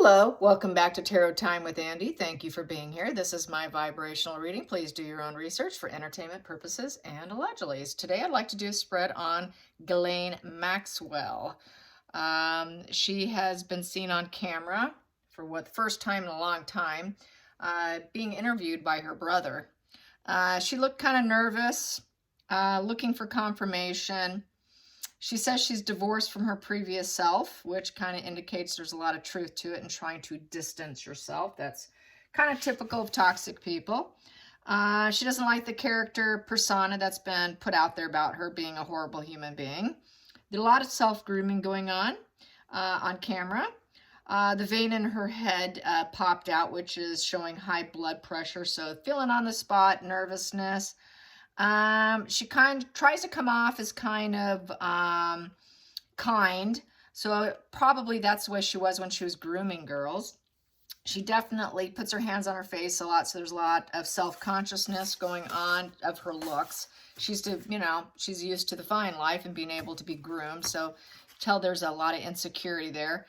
Hello, welcome back to Tarot Time with Andy. Thank you for being here. This is my vibrational reading. Please do your own research for entertainment purposes and allegedly. Today I'd like to do a spread on Ghislaine Maxwell. She has been seen on camera for the first time in a long time, being interviewed by her brother. She looked kind of nervous, looking for confirmation. She says she's divorced from her previous self, which kind of indicates there's a lot of truth to it and trying to distance yourself. That's kind of typical of toxic people. She doesn't like the character persona that's been put out there about her being a horrible human being. There's a lot of self-grooming going on camera. The vein in her head popped out, which is showing high blood pressure. So feeling on the spot, nervousness. She kind of tries to come off as kind of kind. So probably that's the way she was when she was grooming girls. She definitely puts her hands on her face a lot. So there's a lot of self-consciousness going on of her looks. She's used to the fine life and being able to be groomed. So tell there's a lot of insecurity there.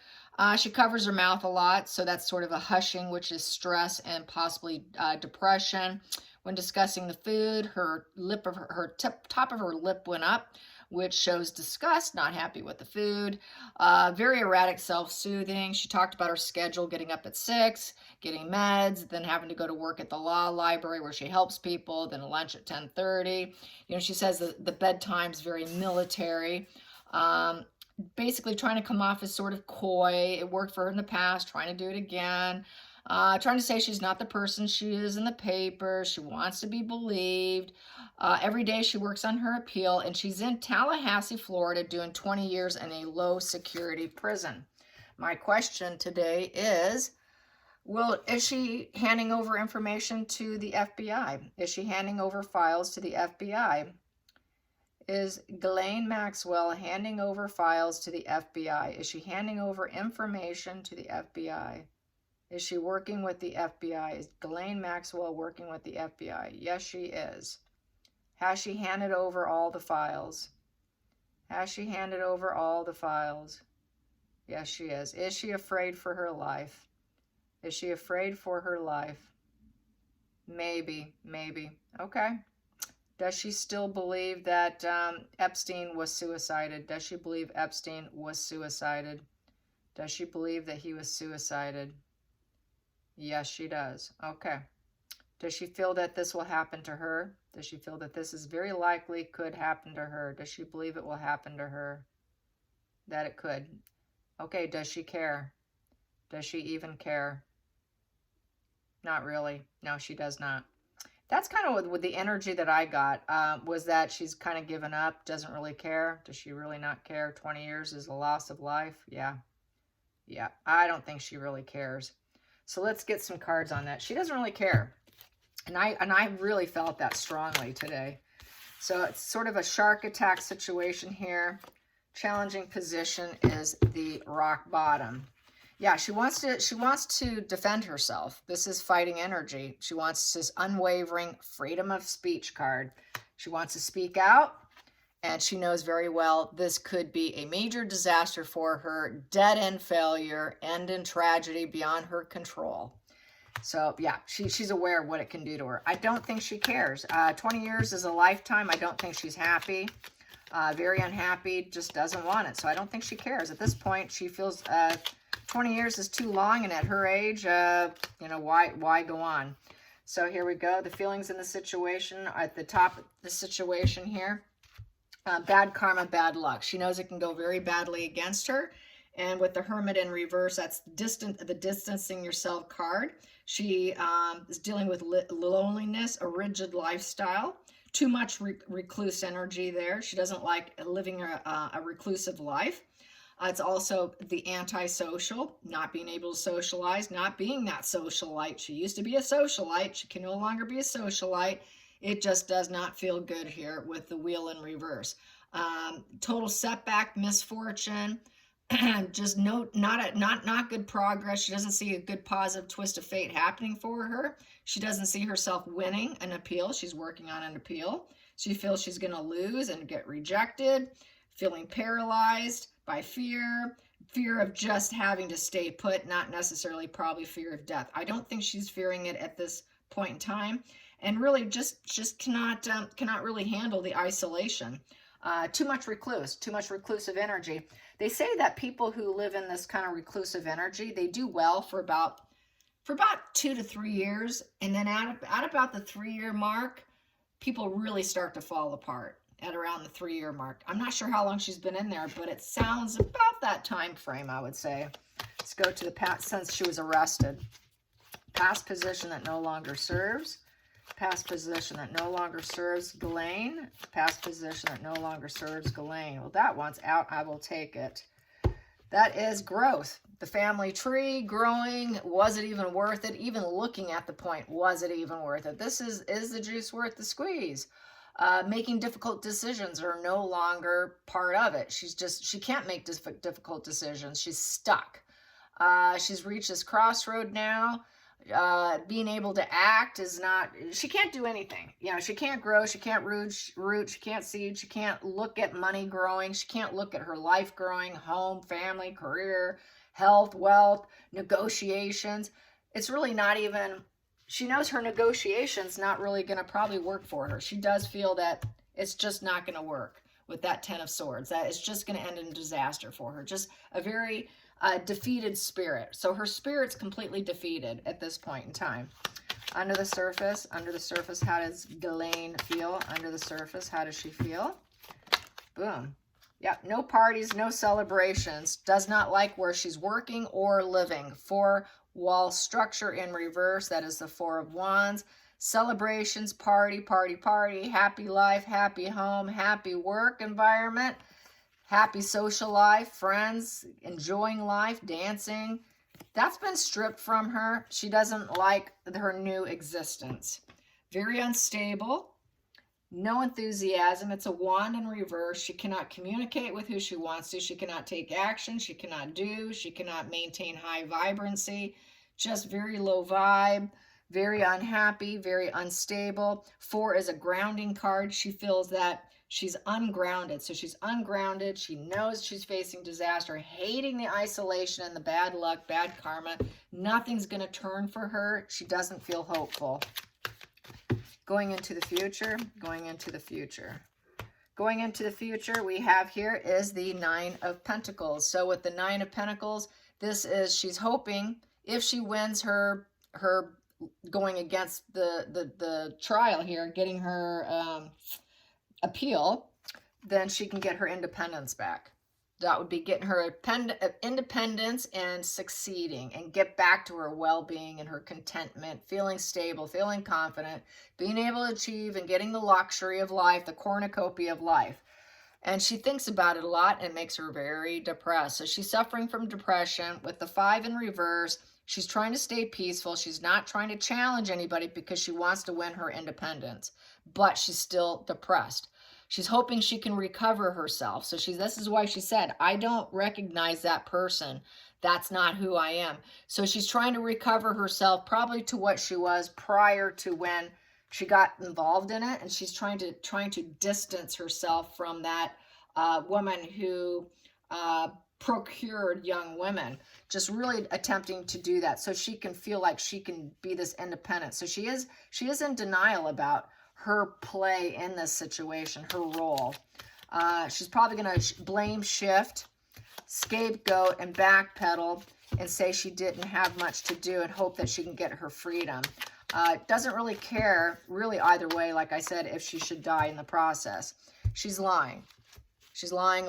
She covers her mouth a lot. So that's sort of a hushing, which is stress and possibly depression. When discussing the food, top of her lip went up, which shows disgust, not happy with the food. Very erratic self-soothing. She talked about her schedule, getting up at 6, getting meds, then having to go to work at the law library where she helps people, then lunch at 10:30. She says that the bedtime's very military. Basically trying to come off as sort of coy. It worked for her in the past, trying to do it again. Trying to say she's not the person she is in the paper. She wants to be believed. Every day she works on her appeal, and she's in Tallahassee, Florida, doing 20 years in a low security prison. My question today is she handing over information to the FBI? Is she handing over files to the FBI? Is Ghislaine Maxwell handing over files to the FBI? Is she handing over information to the FBI? Is she working with the FBI? Is Ghislaine Maxwell working with the FBI? Yes, she is. Has she handed over all the files? Has she handed over all the files? Yes, she is. Is she afraid for her life? Is she afraid for her life? Maybe. Okay. Does she still believe that Epstein was suicided? Does she believe Epstein was suicided? Does she believe that he was suicided? Yes, she does. Okay. Does she feel that this will happen to her? Does she feel that this is very likely could happen to her? Does she believe it will happen to her? That it could. Okay, does she care? Does she even care? Not really. No, she does not. That's kind of with the energy that I got, was that she's kind of given up, doesn't really care. Does she really not care? 20 years is a loss of life? Yeah. I don't think she really cares. So let's get some cards on that. She doesn't really care. And I really felt that strongly today. So it's sort of a shark attack situation here. Challenging position is the rock bottom. Yeah, she wants to defend herself. This is fighting energy. She wants this unwavering freedom of speech card. She wants to speak out. And she knows very well this could be a major disaster for her, dead-end failure, end in tragedy beyond her control. So, yeah, she's aware of what it can do to her. I don't think she cares. 20 years is a lifetime. I don't think she's happy. Very unhappy, just doesn't want it. So I don't think she cares. At this point, she feels 20 years is too long, and at her age, why go on? So here we go. The feelings in the situation, at the top of the situation here. Bad karma, bad luck. She knows it can go very badly against her. And with the Hermit in reverse, that's the distancing yourself card. She is dealing with loneliness, a rigid lifestyle, too much recluse energy there. She doesn't like living a reclusive life. It's also the antisocial, not being able to socialize, not being that socialite. She used to be a socialite. She can no longer be a socialite. It just does not feel good here with the wheel in reverse. Total setback, misfortune, just not good progress. She doesn't see a good positive twist of fate happening for her. She doesn't see herself winning an appeal. She's working on an appeal. She feels she's going to lose and get rejected, feeling paralyzed by fear, fear of just having to stay put, not necessarily probably fear of death. I don't think she's fearing it at this point in time, and really just cannot really handle the isolation. Too much reclusive energy. They say that people who live in this kind of reclusive energy, they do well for about 2 to 3 years, and then at about the 3-year mark, people really start to fall apart at around the 3-year mark. I'm not sure how long she's been in there, but it sounds about that time frame, I would say. Let's go to the past, since she was arrested. Past position that no longer serves. Past position that no longer serves Ghislaine. Past position that no longer serves Ghislaine. Well, that one's out. I will take it. That is growth. The family tree growing. Was it even worth it? Even looking at the point, was it even worth it? This is the juice worth the squeeze? Making difficult decisions are no longer part of it. She can't make difficult decisions. She's stuck. She's reached this crossroad now. Being able to act is not, she can't do anything. You know, she can't grow, she can't root, she can't seed, she can't look at money growing, she can't look at her life growing, home, family, career, health, wealth, negotiations. It's really not even, she knows her negotiations not really going to probably work for her. She does feel that it's just not going to work with that 10 of Swords. That it's just going to end in disaster for her. Just a very defeated spirit. So her spirit's completely defeated at this point in time. Under the surface, how does Ghislaine feel? Under the surface, how does she feel? Boom. Yep, no parties, no celebrations. Does not like where she's working or living. 4-wall structure in reverse. That is the 4 of Wands. Celebrations, party, party, party. Happy life, happy home, happy work environment. Happy social life, friends, enjoying life, dancing. That's been stripped from her. She doesn't like her new existence. Very unstable. No enthusiasm. It's a wand in reverse. She cannot communicate with who she wants to. She cannot take action. She cannot do. She cannot maintain high vibrancy. Just very low vibe. Very unhappy. Very unstable. 4 is a grounding card. She feels that she's ungrounded. So she's ungrounded. She knows she's facing disaster, hating the isolation and the bad luck, bad karma. Nothing's going to turn for her. She doesn't feel hopeful. Going into the future, we have here is the 9 of Pentacles. So with the 9 of Pentacles, this is, she's hoping if she wins her going against the trial here, getting her appeal, then she can get her independence back. That would be getting her independence and succeeding and get back to her well-being and her contentment, feeling stable, feeling confident, being able to achieve and getting the luxury of life, the cornucopia of life. And she thinks about it a lot and makes her very depressed. So she's suffering from depression with the 5 in reverse. She's trying to stay peaceful. She's not trying to challenge anybody because she wants to win her independence, but she's still depressed. She's hoping she can recover herself. So this is why she said, I don't recognize that person. That's not who I am. So she's trying to recover herself probably to what she was prior to when she got involved in it. And she's trying to distance herself from that woman who procured young women, just really attempting to do that so she can feel like she can be this independent. So she is in denial about her play in this situation, her role. She's probably going to blame shift, scapegoat, and backpedal and say she didn't have much to do and hope that she can get her freedom. Doesn't really care, really either way, like I said, if she should die in the process. She's lying. She's lying.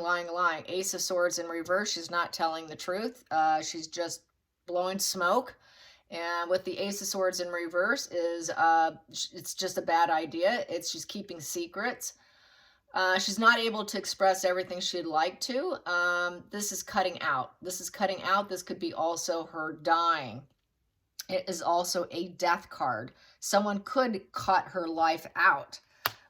Ace of Swords in reverse. She's not telling the truth. She's just blowing smoke. And with the Ace of Swords in reverse is, it's just a bad idea. She's keeping secrets. She's not able to express everything she'd like to. This is cutting out. This could be also her dying. It is also a death card. Someone could cut her life out,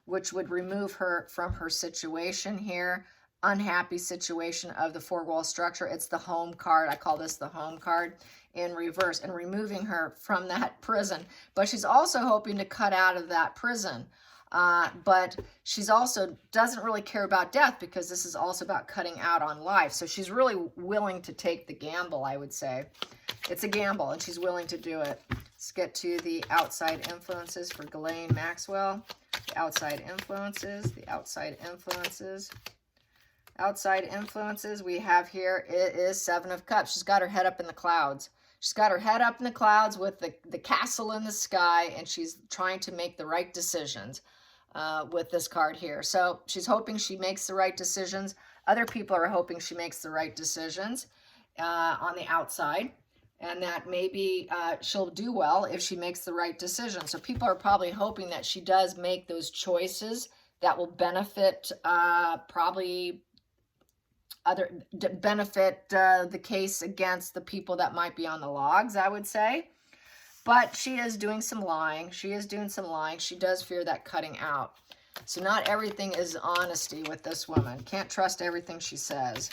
which would remove her from her situation here. Unhappy situation of the 4-wall structure. It's the home card. I call this the home card in reverse, and removing her from that prison. But she's also hoping to cut out of that prison. But she's also doesn't really care about death, because this is also about cutting out on life. So she's really willing to take the gamble, I would say. It's a gamble, and she's willing to do it. Let's get to the outside influences for Ghislaine Maxwell. The outside influences, the outside influences. Outside influences we have here, it is Seven of Cups. She's got her head up in the clouds. She's got her head up in the clouds with the castle in the sky, and she's trying to make the right decisions with this card here. So she's hoping she makes the right decisions. Other people are hoping she makes the right decisions on the outside, and that maybe she'll do well if she makes the right decision. So people are probably hoping that she does make those choices that will benefit probably the case against the people that might be on the logs, I would say. But she is doing some lying. She is doing some lying. She does fear that cutting out. So not everything is honesty with this woman. Can't trust everything she says.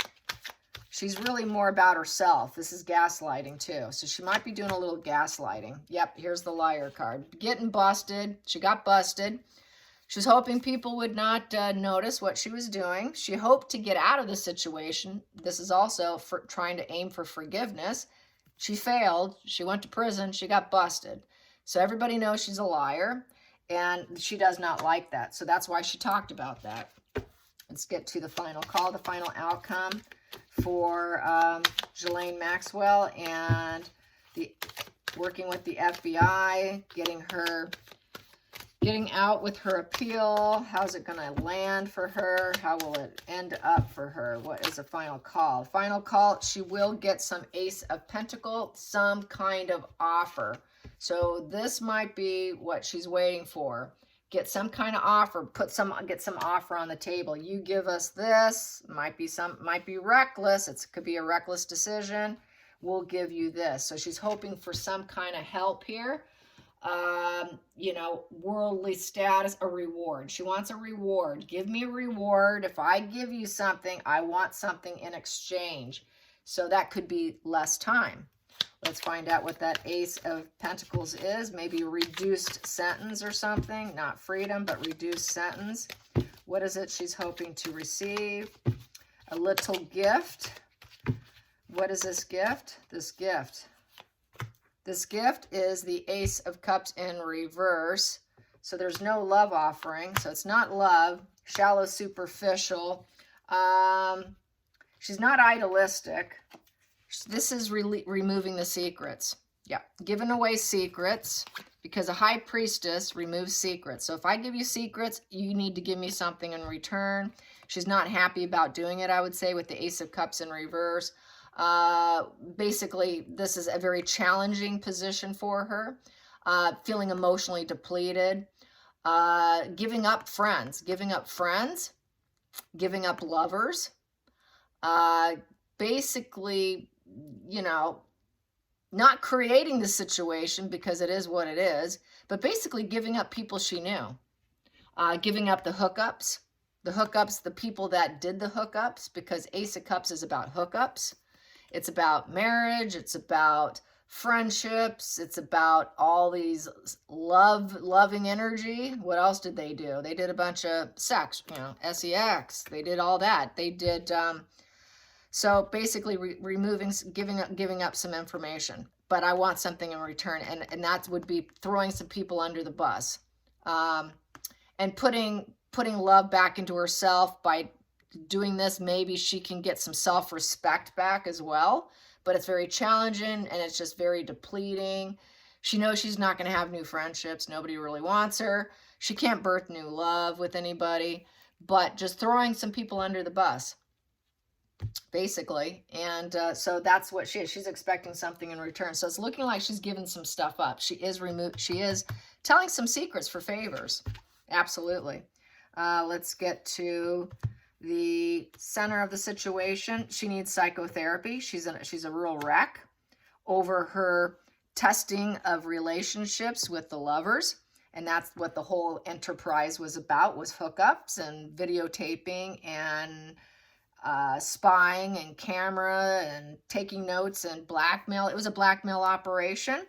She's really more about herself. This is gaslighting too. So she might be doing a little gaslighting. Yep, here's the liar card. Getting busted. She got busted. She's hoping people would not notice what she was doing. She hoped to get out of the situation. This is also for trying to aim for forgiveness. She failed. She went to prison. She got busted. So everybody knows she's a liar, and she does not like that. So that's why she talked about that. Let's get to the final call, the final outcome for Ghislaine Maxwell and working with the FBI, getting out with her appeal. How's it going to land for her? How will it end up for her? What is the final call? Final call, she will get some Ace of Pentacles, some kind of offer. So this might be what she's waiting for. Get some kind of offer, get some offer on the table. You give us this, might be reckless. It could be a reckless decision. We'll give you this. So she's hoping for some kind of help here. You know, worldly status, a reward. She wants a reward. Give me a reward. If I give you something, I want something in exchange. So that could be less time. Let's find out what that Ace of Pentacles is. Maybe reduced sentence or something. Not freedom, but reduced sentence. What is it she's hoping to receive? A little gift. What is this gift? This gift is the Ace of Cups in reverse. So there's no love offering. So it's not love. Shallow, superficial. She's not idealistic. This is removing the secrets. Yeah, giving away secrets, because a high priestess removes secrets. So if I give you secrets, you need to give me something in return. She's not happy about doing it, I would say, with the Ace of Cups in reverse. Basically, this is a very challenging position for her. Feeling emotionally depleted. Giving up friends, giving up lovers. Basically, you know, not creating the situation because it is what it is, but basically giving up people she knew. Giving up the hookups, the people that did the hookups, because Ace of Cups is about hookups. It's about marriage. It's about friendships. It's about all these loving energy. What else did they do? They did a bunch of sex, you know, sex. They did all that. They did, so basically removing, giving up some information. But I want something in return. And that would be throwing some people under the bus. And putting love back into herself by doing this. Maybe she can get some self-respect back as well, but it's very challenging and it's just very depleting. She knows she's not going to have new friendships. Nobody really wants her. She can't birth new love with anybody, but just throwing some people under the bus, basically. And so that's what she is. She's expecting something in return. So it's looking like she's giving some stuff up. She is telling some secrets for favors. Absolutely. Let's get to the center of the situation. She needs psychotherapy. She's a real wreck over her testing of relationships with the lovers. And that's what the whole enterprise was about, was hookups and videotaping and spying and camera and taking notes and blackmail. It was a blackmail operation,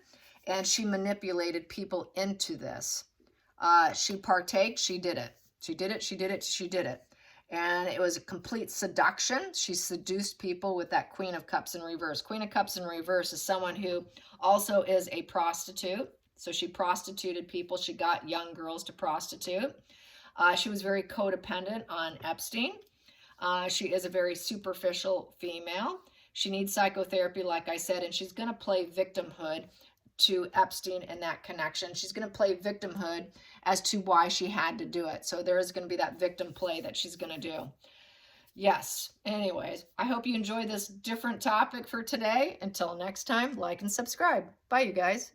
and she manipulated people into this. She partaked. She did it. She did it. She did it. She did it. And it was a complete seduction. She seduced people with that Queen of Cups in reverse. Queen of Cups in reverse is someone who also is a prostitute. So she prostituted people. She got young girls to prostitute. She was very codependent on Epstein. She is a very superficial female. She needs psychotherapy, like I said, and she's going to play victimhood to Epstein in that connection. She's going to play victimhood as to why she had to do it. So there is going to be that victim play that she's going to do. Yes. Anyways, I hope you enjoyed this different topic for today. Until next time, like and subscribe. Bye, you guys.